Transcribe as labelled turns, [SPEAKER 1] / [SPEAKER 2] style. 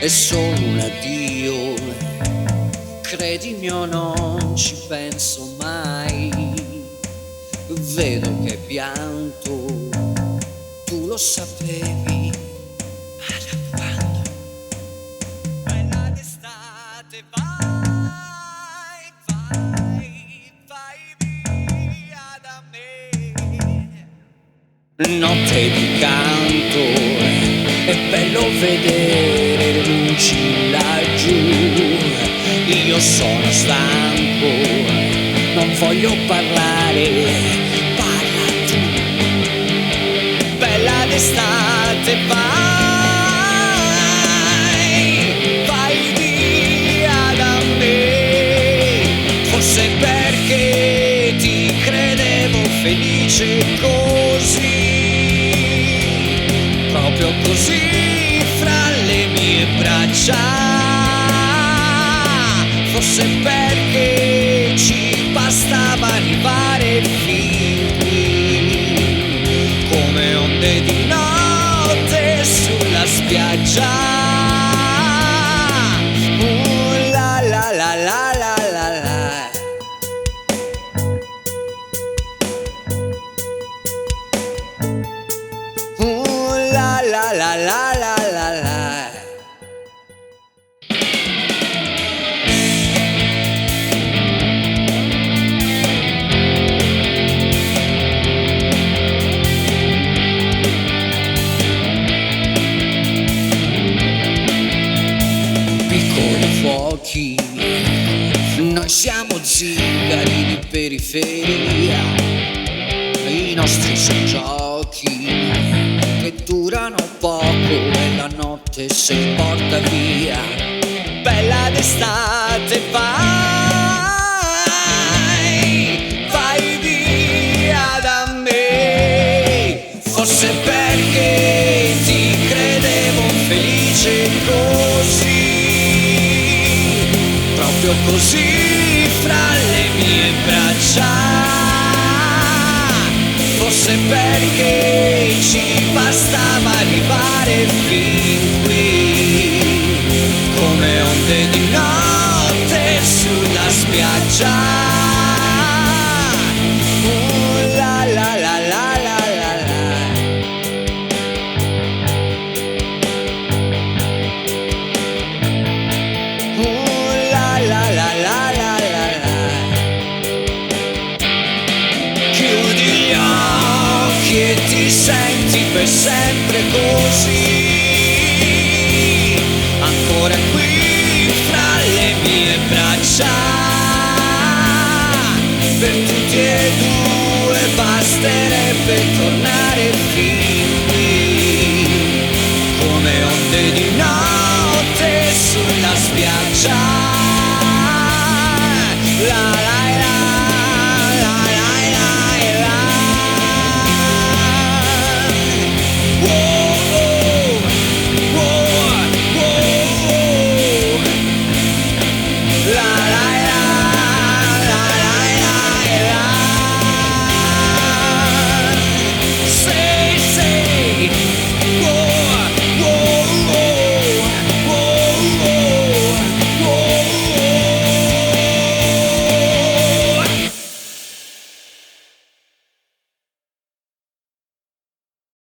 [SPEAKER 1] è solo un addio. Credimi o non ci penso mai, vedo che pianto, tu lo sapevi, ma da quando? Bella d'estate, vai, vai, vai via da me. Notte di canto, è bello vedere le luci laggiù. Io sono stanco, non voglio parlare, parla tu. Bella d'estate, vai, vai via da me. Forse perché ti credevo felice così, proprio così fra le mie braccia. Forse perché ci bastava arrivare fin qui, come onde di notte sulla spiaggia. La la la la la la la. La la la la la la la. Piccoli fuochi, noi siamo zingari di periferia, i nostri sono giochi che durano poco e la notte si porta via. Bella d'estate, vai, vai via da me. Forse perché ti credevo felice così, proprio così fra le mie braccia. Forse perché ci bastava arrivare fin qui, come onde di notte sulla spiaggia. La la la la la la la. La la la la la la la. Chiudi gli occhi e ti senti per sempre così, ancora qui fra le mie braccia. Per tutti e due basterebbe tornare fin qui, come onde di notte